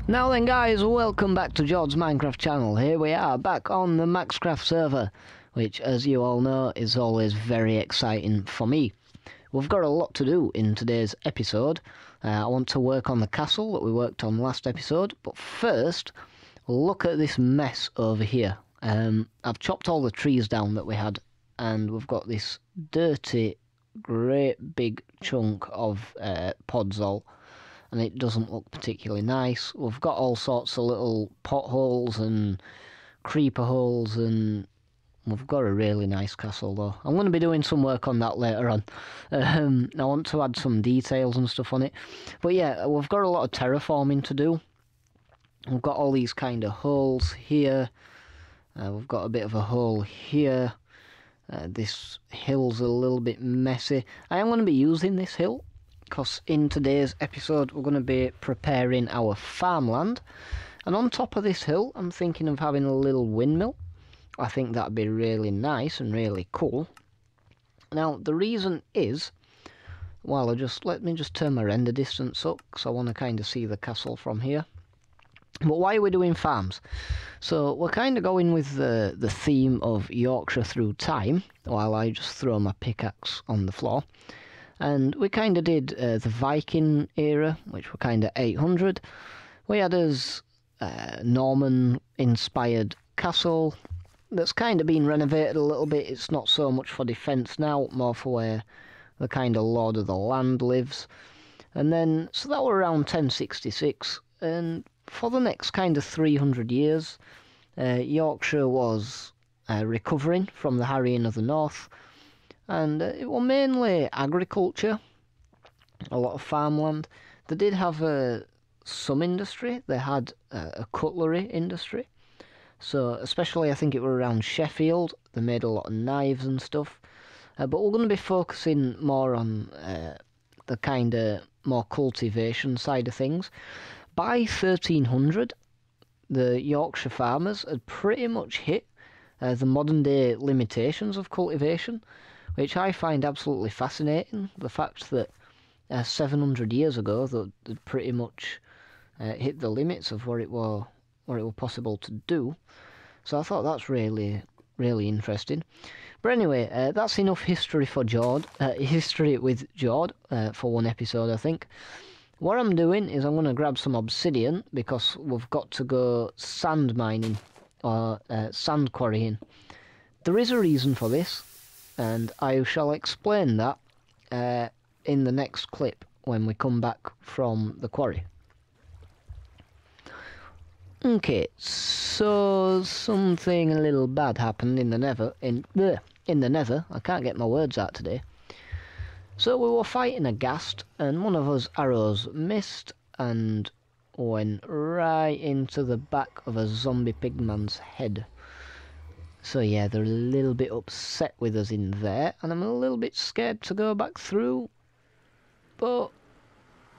Now then guys, welcome back to Jord's Minecraft channel. Here we are, back on the Maxcraft server, which as you all know is always very exciting for me. We've got a lot to do in today's episode. I want to work on the castle that we worked on last episode, but first, look at this mess over here. I've chopped all the trees down that we had, and we've got this dirty, great big chunk of podzol. And it doesn't look particularly nice. We've got all sorts of little potholes and creeper holes, and we've got a really nice castle though. I'm going to be doing some work on that later on. I want to add some details and stuff on it. But yeah, we've got a lot of terraforming to do. We've got all these kind of holes here. We've got a bit of a hole here. This hill's a little bit messy. I am going to be using this hill, because in today's episode we're going to be preparing our farmland, and on top of this hill I'm thinking of having a little windmill. I think that'd be really nice and really cool. Now the reason is, well, let me just turn my render distance up because I want to kind of see the castle from here. But why are we doing farms? So we're kind of going with the theme of Yorkshire through time, while I just throw my pickaxe on the floor. And we kind of did the Viking era, which were kind of 800. We had us Norman-inspired castle that's kind of been renovated a little bit. It's not so much for defence now, more for where the kind of Lord of the Land lives. And then, so that were around 1066, and for the next kind of 300 years, Yorkshire was recovering from the harrying of the North. And it was mainly agriculture, a lot of farmland. They did have some industry. They had a cutlery industry. So especially I think it were around Sheffield, they made a lot of knives and stuff. But we're going to be focusing more on the kind of more cultivation side of things. By 1300, the Yorkshire farmers had pretty much hit the modern day limitations of cultivation, which I find absolutely fascinating. The fact that 700 years ago they'd pretty much hit the limits of what it were possible to do. So I thought that's really, really interesting. But anyway, that's enough history for Jord. History with Jord for one episode, I think. What I'm doing is I'm going to grab some obsidian, because we've got to go sand mining, or sand quarrying. There is a reason for this, and I shall explain that in the next clip when we come back from the quarry. Okay, so something a little bad happened in the nether. In the nether, I can't get my words out today. So we were fighting a ghast, and one of us arrows missed and went right into the back of a zombie pigman's head. So yeah, they're a little bit upset with us in there, and I'm a little bit scared to go back through. But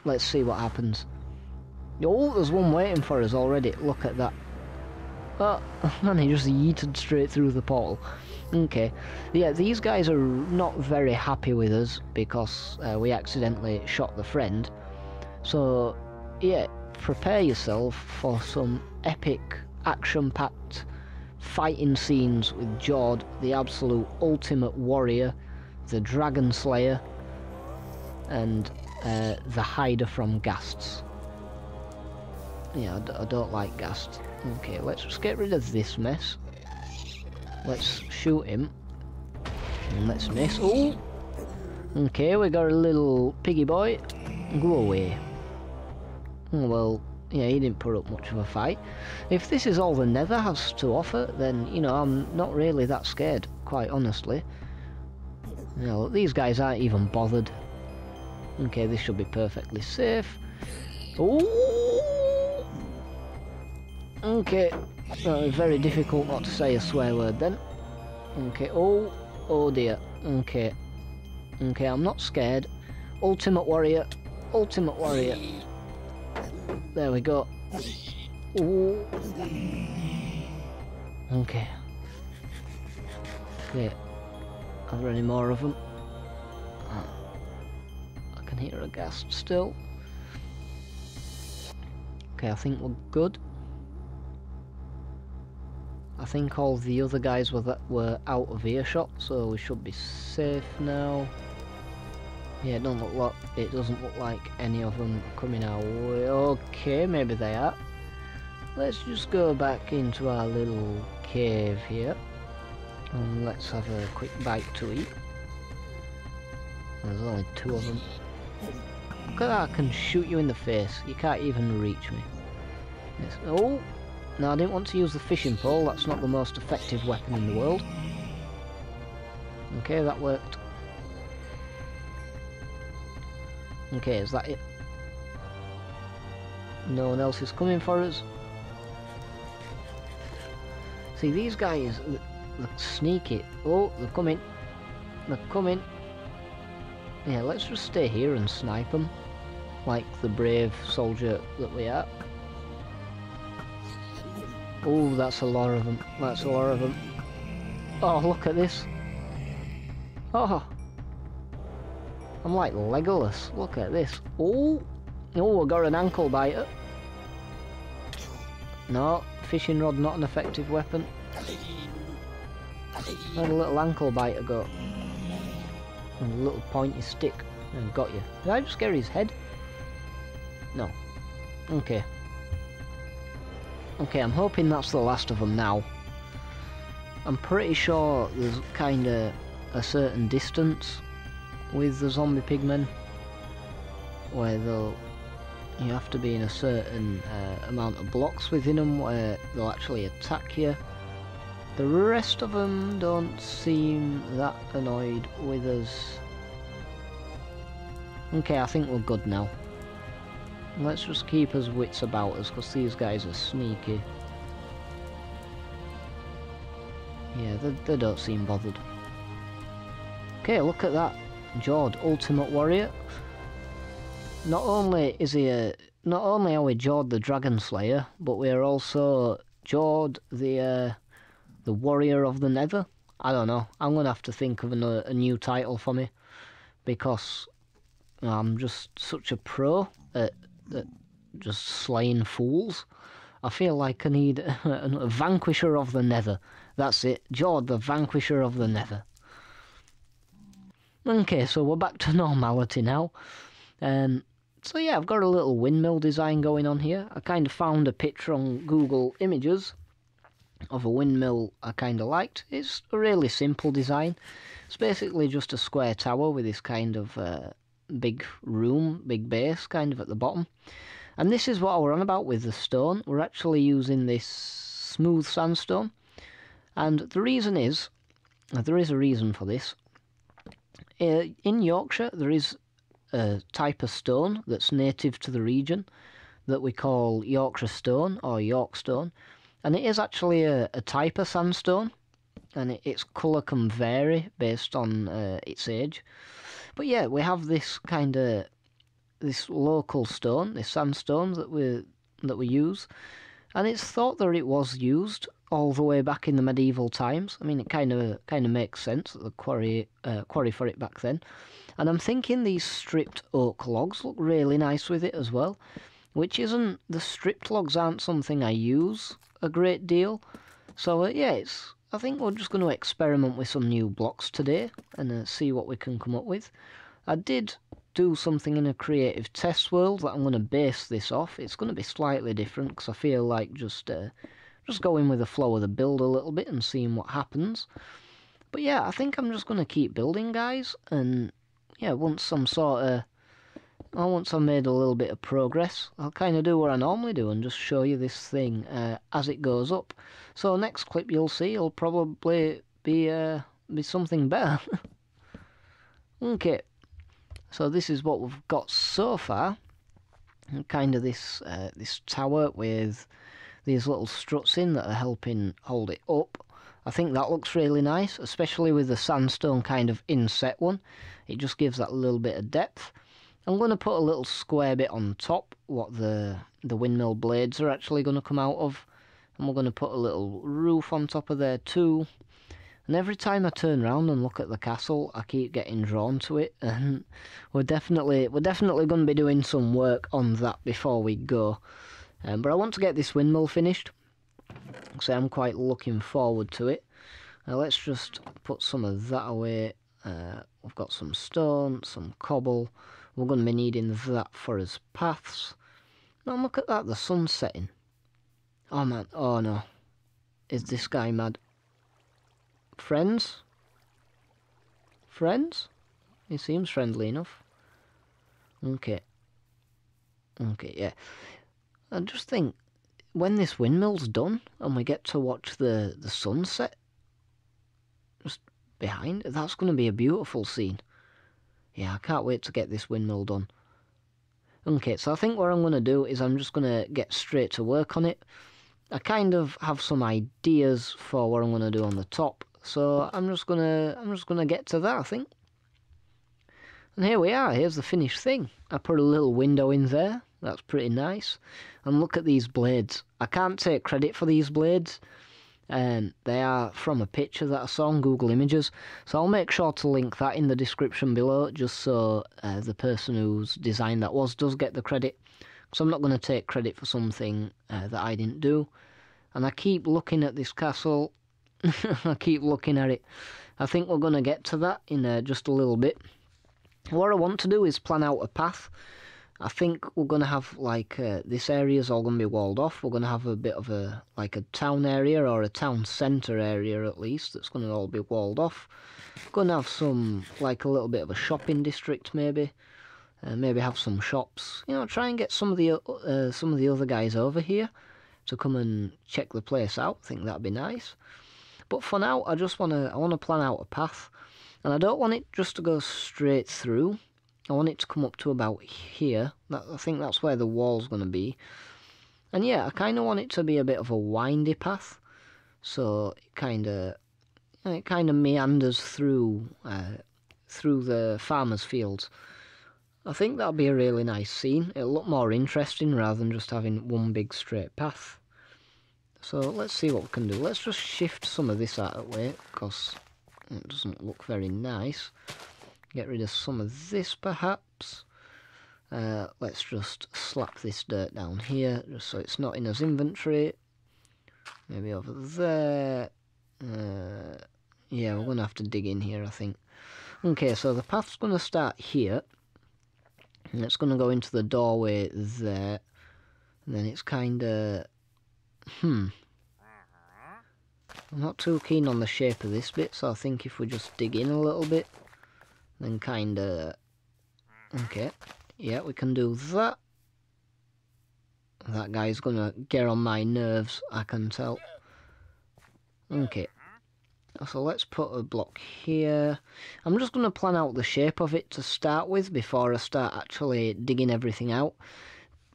let's see what happens. Oh, there's one waiting for us already. Look at that. Oh, man, he just yeeted straight through the portal. Okay. Yeah, these guys are not very happy with us because we accidentally shot the friend. So, yeah, prepare yourself for some epic, action-packed fighting scenes with Jord, the absolute ultimate warrior, the dragon slayer, and the hider from ghasts. Yeah, I don't like ghasts. Okay, let's just get rid of this mess. Let's shoot him. And let's miss. Oh! Okay, we got a little piggy boy. Go away. Oh, well, yeah, he didn't put up much of a fight. If this is all the nether has to offer, then, you know, I'm not really that scared, quite honestly. You know, these guys aren't even bothered. Okay, this should be perfectly safe. Oh! Okay, very difficult not to say a swear word then. Okay, oh dear. Okay, I'm not scared. Ultimate warrior, ultimate warrior. There we go. Ooh. Okay. Okay. Are there any more of them? I can hear a ghast still. Okay, I think we're good. I think all the other guys were out of earshot, so we should be safe now. Yeah, it doesn't look like any of them are coming our way. Okay, maybe they are. Let's just go back into our little cave here, and let's have a quick bite to eat. There's only 2 of them. Look at that, I can shoot you in the face. You can't even reach me. Oh! No, I didn't want to use the fishing pole. That's not the most effective weapon in the world. Okay, that worked. Okay, is that it? No one else is coming for us. See, these guys look sneaky. Oh, they're coming. They're coming. Yeah, let's just stay here and snipe them, like the brave soldier that we are. Oh, that's a lot of them. That's a lot of them. Oh, look at this. Oh, I'm like Legolas. Look at this. Oh, oh, I got an ankle biter. No, fishing rod not an effective weapon. Where'd a little ankle biter go? And a little pointy stick. And got you. Did I just get his head? No. Okay. Okay, I'm hoping that's the last of them now. I'm pretty sure there's kinda a certain distance with the zombie pigmen where you have to be in a certain amount of blocks within them where they'll actually attack you. The rest of them don't seem that annoyed with us. Okay, I think we're good now. Let's just keep us wits about us, because these guys are sneaky. Yeah, they don't seem bothered. Okay, look at that. Jord, Ultimate Warrior. Not only are we Jord the Dragon Slayer, but we are also Jord the Warrior of the Nether. I don't know. I'm gonna have to think of a new title for me, because I'm just such a pro at just slaying fools. I feel like I need a Vanquisher of the Nether. That's it, Jord the Vanquisher of the Nether. Okay, so we're back to normality now. So yeah, I've got a little windmill design going on here. I kind of found a picture on Google Images of a windmill I kind of liked. It's a really simple design. It's basically just a square tower with this kind of big base kind of at the bottom. And this is what we're on about with the stone. We're actually using this smooth sandstone. And the reason is, there is a reason for this. In Yorkshire, there is a type of stone that's native to the region that we call Yorkshire stone or York stone. And it is actually a type of sandstone. And its colour can vary based on its age. But yeah, we have this this local stone, this sandstone that we use, and it's thought that it was used all the way back in the medieval times. I mean, it kind of makes sense that the quarry for it back then. And I'm thinking these stripped oak logs look really nice with it as well, which isn't, the stripped logs aren't something I use a great deal. So yeah, I think we're just going to experiment with some new blocks today and see what we can come up with. I did do something in a creative test world that I'm going to base this off. It's going to be slightly different because I feel like just going with the flow of the build a little bit and seeing what happens. But yeah, I think I'm just going to keep building, guys, and yeah, once I've made a little bit of progress, I'll kind of do what I normally do and just show you this thing as it goes up. So next clip you'll see will probably be something better. Okay, so this is what we've got so far. Kind of this tower with these little struts in that are helping hold it up. I think that looks really nice, especially with the sandstone kind of inset one. It just gives that little bit of depth. I'm going to put a little square bit on top, what the windmill blades are actually going to come out of. And we're going to put a little roof on top of there too. And every time I turn around and look at the castle, I keep getting drawn to it. And we're definitely going to be doing some work on that before we go. But I want to get this windmill finished, so I'm quite looking forward to it. Let's just put some of that away. We've got some stone, some cobble. We're going to be needing that for his paths. Now look at that, the sun's setting. Oh man, oh no. Is this guy mad? Friends? Friends? He seems friendly enough. Okay. Okay, yeah. I just think, when this windmill's done, and we get to watch the sunset, just behind, that's going to be a beautiful scene. Yeah, I can't wait to get this windmill done. Okay, so I think what I'm going to do is I'm just going to get straight to work on it. I kind of have some ideas for what I'm going to do on the top, so I'm just gonna get to that, I think. And here we are, here's the finished thing. I put a little window in there, that's pretty nice. And look at these blades. I can't take credit for these blades. They are from a picture that I saw on Google Images, so I'll make sure to link that in the description below, just so the person whose design that does get the credit. So I'm not going to take credit for something that I didn't do. And I keep looking at this castle. I keep looking at it. I think we're going to get to that in just a little bit. What I want to do is plan out a path. I think we're going to have, like, this area is all going to be walled off. We're going to have a bit of a town area, or a town centre area at least, that's going to all be walled off. We're going to have some, like, a little bit of a shopping district maybe. Maybe have some shops. You know, try and get some of the other guys over here to come and check the place out. I think that'd be nice. But for now, I want to plan out a path. And I don't want it just to go straight through. I want it to come up to about here. I think that's where the wall's going to be. And yeah, I kind of want it to be a bit of a windy path. So it kind of meanders through the farmer's fields. I think that'll be a really nice scene. It'll look more interesting rather than just having one big straight path. So let's see what we can do. Let's just shift some of this out of the way, because it doesn't look very nice. Get rid of some of this perhaps. Let's just slap this dirt down here, just so it's not in his inventory. Maybe over there. Yeah, we're going to have to dig in here, I think. Okay, so the path's going to start here. And it's going to go into the doorway there. And then it's kind of... I'm not too keen on the shape of this bit, so I think if we just dig in a little bit, then kind of... Okay, yeah, we can do that. That guy's going to get on my nerves, I can tell. Okay. So let's put a block here. I'm just going to plan out the shape of it to start with before I start actually digging everything out.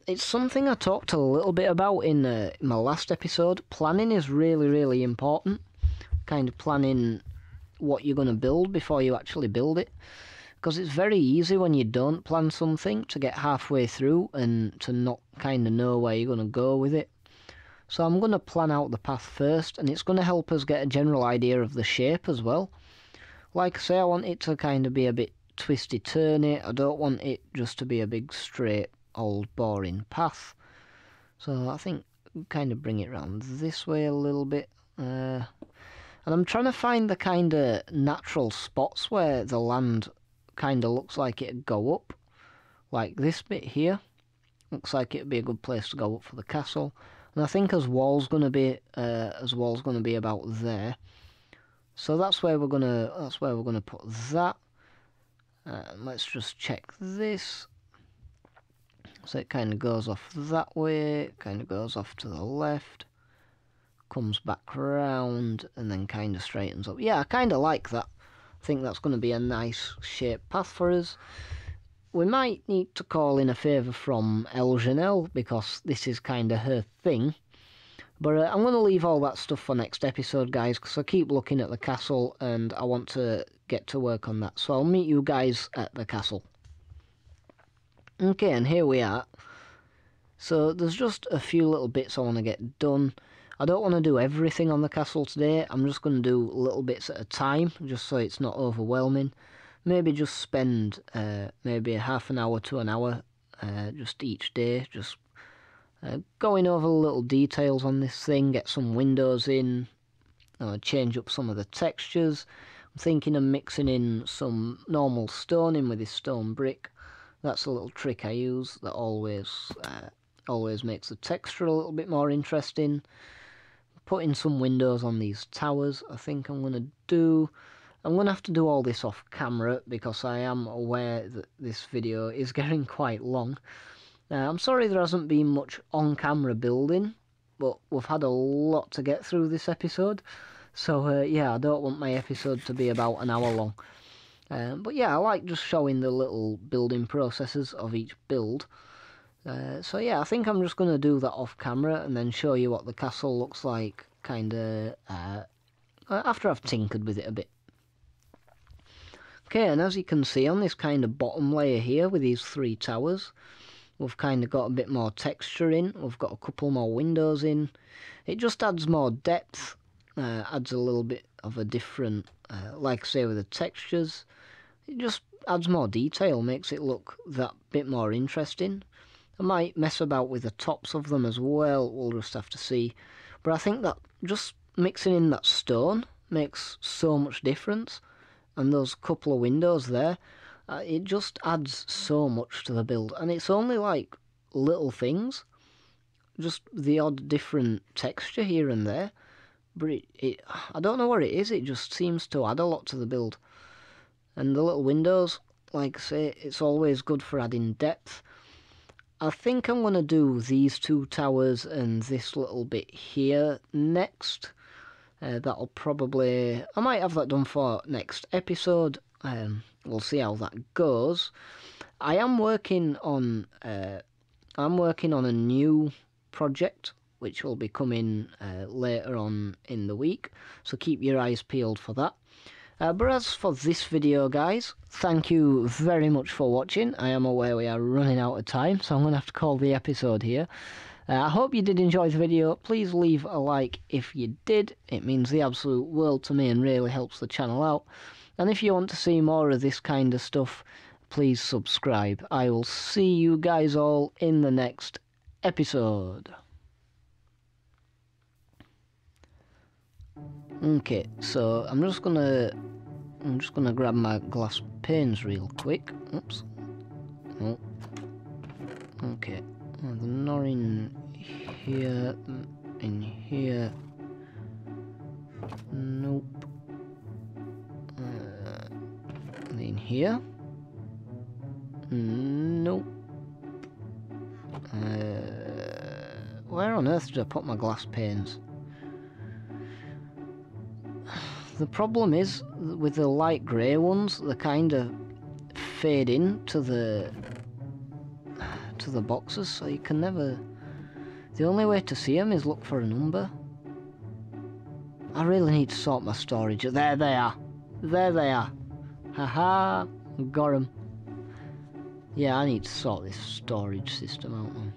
It's something I talked a little bit about in my last episode. Planning is really, really important. Kind of planning what you're going to build before you actually build it. Because it's very easy when you don't plan something to get halfway through and to not kind of know where you're going to go with it. So I'm going to plan out the path first, and it's going to help us get a general idea of the shape as well. Like I say, I want it to kind of be a bit twisty-turny. I don't want it just to be a big straight old boring path. So I think kind of bring it around this way a little bit. And I'm trying to find the kind of natural spots where the land kind of looks like it'd go up. Like this bit here. Looks like it'd be a good place to go up for the castle. And I think his wall's gonna be about there. So that's where we're gonna put that. Let's just check this. So it kind of goes off that way, kind of goes off to the left, comes back round, and then kind of straightens up. Yeah, I kind of like that. I think that's going to be a nice shaped path for us. We might need to call in a favour from Eljanelle, because this is kind of her thing. But I'm going to leave all that stuff for next episode, guys, because I keep looking at the castle and I want to get to work on that. So I'll meet you guys at the castle. Okay, and here we are. So there's just a few little bits I want to get done. I don't want to do everything on the castle today. I'm just going to do little bits at a time, just so it's not overwhelming. Maybe just spend maybe a half an hour to an hour just each day, just going over the little details on this thing, get some windows in, change up some of the textures. I'm thinking of mixing in some normal stone in with this stone brick. That's a little trick I use that always makes the texture a little bit more interesting. Putting some windows on these towers, I think I'm going to do. I'm going to have to do all this off camera because I am aware that this video is getting quite long. I'm sorry there hasn't been much on-camera building, but we've had a lot to get through this episode. So yeah, I don't want my episode to be about an hour long. But yeah, I like just showing the little building processes of each build. So yeah, I think I'm just going to do that off camera and then show you what the castle looks like kinda after I've tinkered with it a bit. Okay, and as you can see on this kind of bottom layer here with these 3 towers, we've kind of got a bit more texture in, we've got a couple more windows in. It just adds more depth, adds a little bit of a different, like I say with the textures, it just adds more detail, makes it look that bit more interesting. I might mess about with the tops of them as well, we'll just have to see. But I think that just mixing in that stone makes so much difference. And those couple of windows there, it just adds so much to the build. And it's only like little things, just the odd different texture here and there. But I don't know what it is, it just seems to add a lot to the build. And the little windows, like I say, it's always good for adding depth. I think I'm going to do these 2 towers and this little bit here next. That'll probably... I might have that done for next episode. We'll see how that goes. I am working on... I'm working on a new project, which will be coming later on in the week. So keep your eyes peeled for that. But as for this video, guys, thank you very much for watching. I am aware we are running out of time, so I'm going to have to call the episode here. I hope you did enjoy the video. Please leave a like if you did. It means the absolute world to me and really helps the channel out. And if you want to see more of this kind of stuff, please subscribe. I will see you guys all in the next episode. Okay, so I'm just gonna grab my glass panes real quick. Oops. Oh. Okay. They're not in here. In here. Nope. In here. Nope. Where on earth did I put my glass panes? The problem is, with the light grey ones, they kind of fade in to the boxes, so you can never... The only way to see them is look for a number. I really need to sort my storage. There they are. There they are. Haha, got them. Yeah, I need to sort this storage system out, man.